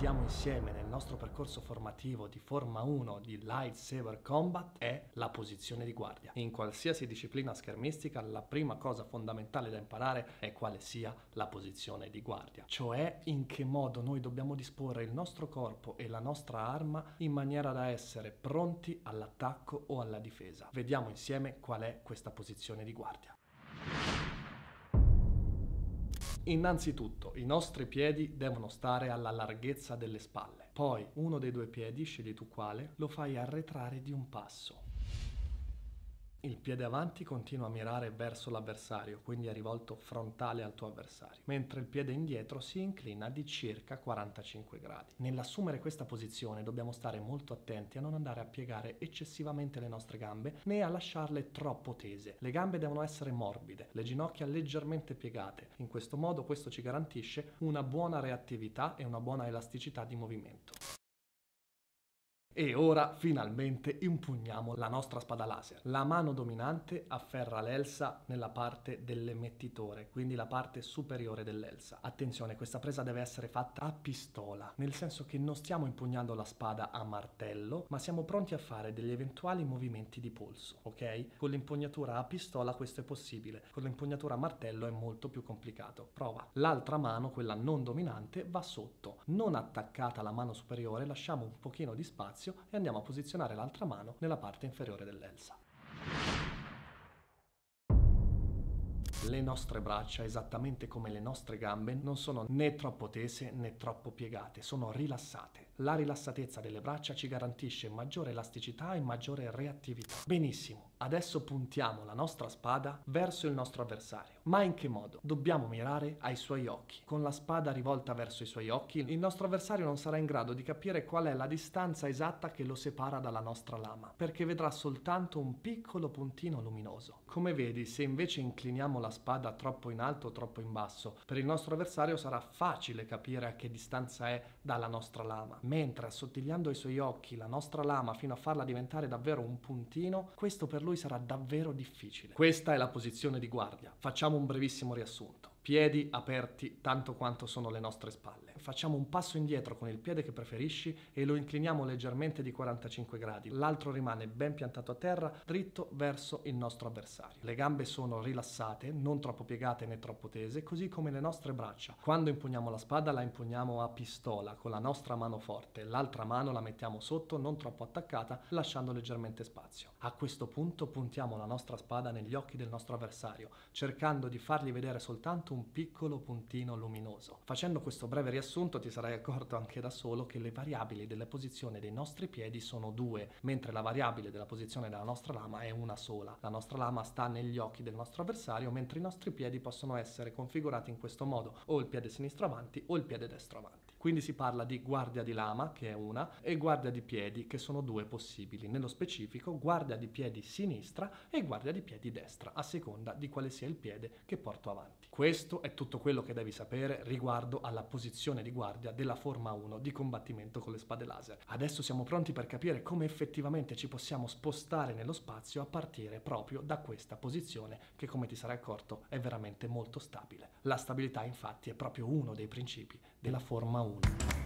vediamo insieme nel nostro percorso formativo di Forma 1 di Lightsaber Combat è la posizione di guardia. In qualsiasi disciplina schermistica la prima cosa fondamentale da imparare è quale sia la posizione di guardia, cioè in che modo noi dobbiamo disporre il nostro corpo e la nostra arma in maniera da essere pronti all'attacco o alla difesa. Vediamo insieme qual è questa posizione di guardia. Innanzitutto, i nostri piedi devono stare alla larghezza delle spalle. Poi, uno dei due piedi, scegli tu quale, lo fai arretrare di un passo. Il piede avanti continua a mirare verso l'avversario, quindi è rivolto frontale al tuo avversario, mentre il piede indietro si inclina di circa 45 gradi. Nell'assumere questa posizione dobbiamo stare molto attenti a non andare a piegare eccessivamente le nostre gambe né a lasciarle troppo tese. Le gambe devono essere morbide, le ginocchia leggermente piegate. In questo modo questo ci garantisce una buona reattività e una buona elasticità di movimento. E ora finalmente impugniamo la nostra spada laser. La mano dominante afferra l'elsa nella parte dell'emettitore, quindi la parte superiore dell'elsa. Attenzione, questa presa deve essere fatta a pistola, nel senso che non stiamo impugnando la spada a martello, ma siamo pronti a fare degli eventuali movimenti di polso, ok? Con l'impugnatura a pistola questo è possibile, con l'impugnatura a martello è molto più complicato. Prova. L'altra mano, quella non dominante, va sotto, non attaccata alla mano superiore, lasciamo un pochino di spazio e andiamo a posizionare l'altra mano nella parte inferiore dell'elsa. Le nostre braccia, esattamente come le nostre gambe, non sono né troppo tese né troppo piegate, sono rilassate. La rilassatezza delle braccia ci garantisce maggiore elasticità e maggiore reattività. Benissimo, adesso puntiamo la nostra spada verso il nostro avversario. Ma in che modo? Dobbiamo mirare ai suoi occhi. Con la spada rivolta verso i suoi occhi, il nostro avversario non sarà in grado di capire qual è la distanza esatta che lo separa dalla nostra lama, perché vedrà soltanto un piccolo puntino luminoso. Come vedi, se invece incliniamo la spada troppo in alto o troppo in basso, per il nostro avversario sarà facile capire a che distanza è dalla nostra lama, mentre assottigliando ai suoi occhi la nostra lama fino a farla diventare davvero un puntino, questo per lui sarà davvero difficile. Questa è la posizione di guardia. Facciamo un brevissimo riassunto. Piedi aperti tanto quanto sono le nostre spalle. Facciamo un passo indietro con il piede che preferisci e lo incliniamo leggermente di 45 gradi. L'altro rimane ben piantato a terra, dritto verso il nostro avversario. Le gambe sono rilassate, non troppo piegate né troppo tese, così come le nostre braccia. Quando impugniamo la spada la impugniamo a pistola con la nostra mano forte. L'altra mano la mettiamo sotto, non troppo attaccata, lasciando leggermente spazio. A questo punto puntiamo la nostra spada negli occhi del nostro avversario, cercando di fargli vedere soltanto un piccolo puntino luminoso. Facendo questo breve riassunto ti sarai accorto anche da solo che le variabili della posizione dei nostri piedi sono due, mentre la variabile della posizione della nostra lama è una sola. La nostra lama sta negli occhi del nostro avversario, mentre i nostri piedi possono essere configurati in questo modo, o il piede sinistro avanti o il piede destro avanti. Quindi si parla di guardia di lama, che è una, e guardia di piedi, che sono due possibili. Nello specifico, guardia di piedi sinistra e guardia di piedi destra, a seconda di quale sia il piede che porto avanti. Questo è tutto quello che devi sapere riguardo alla posizione di guardia della Forma 1 di combattimento con le spade laser. Adesso siamo pronti per capire come effettivamente ci possiamo spostare nello spazio a partire proprio da questa posizione che, come ti sarai accorto, è veramente molto stabile. La stabilità infatti è proprio uno dei principi della Forma 1.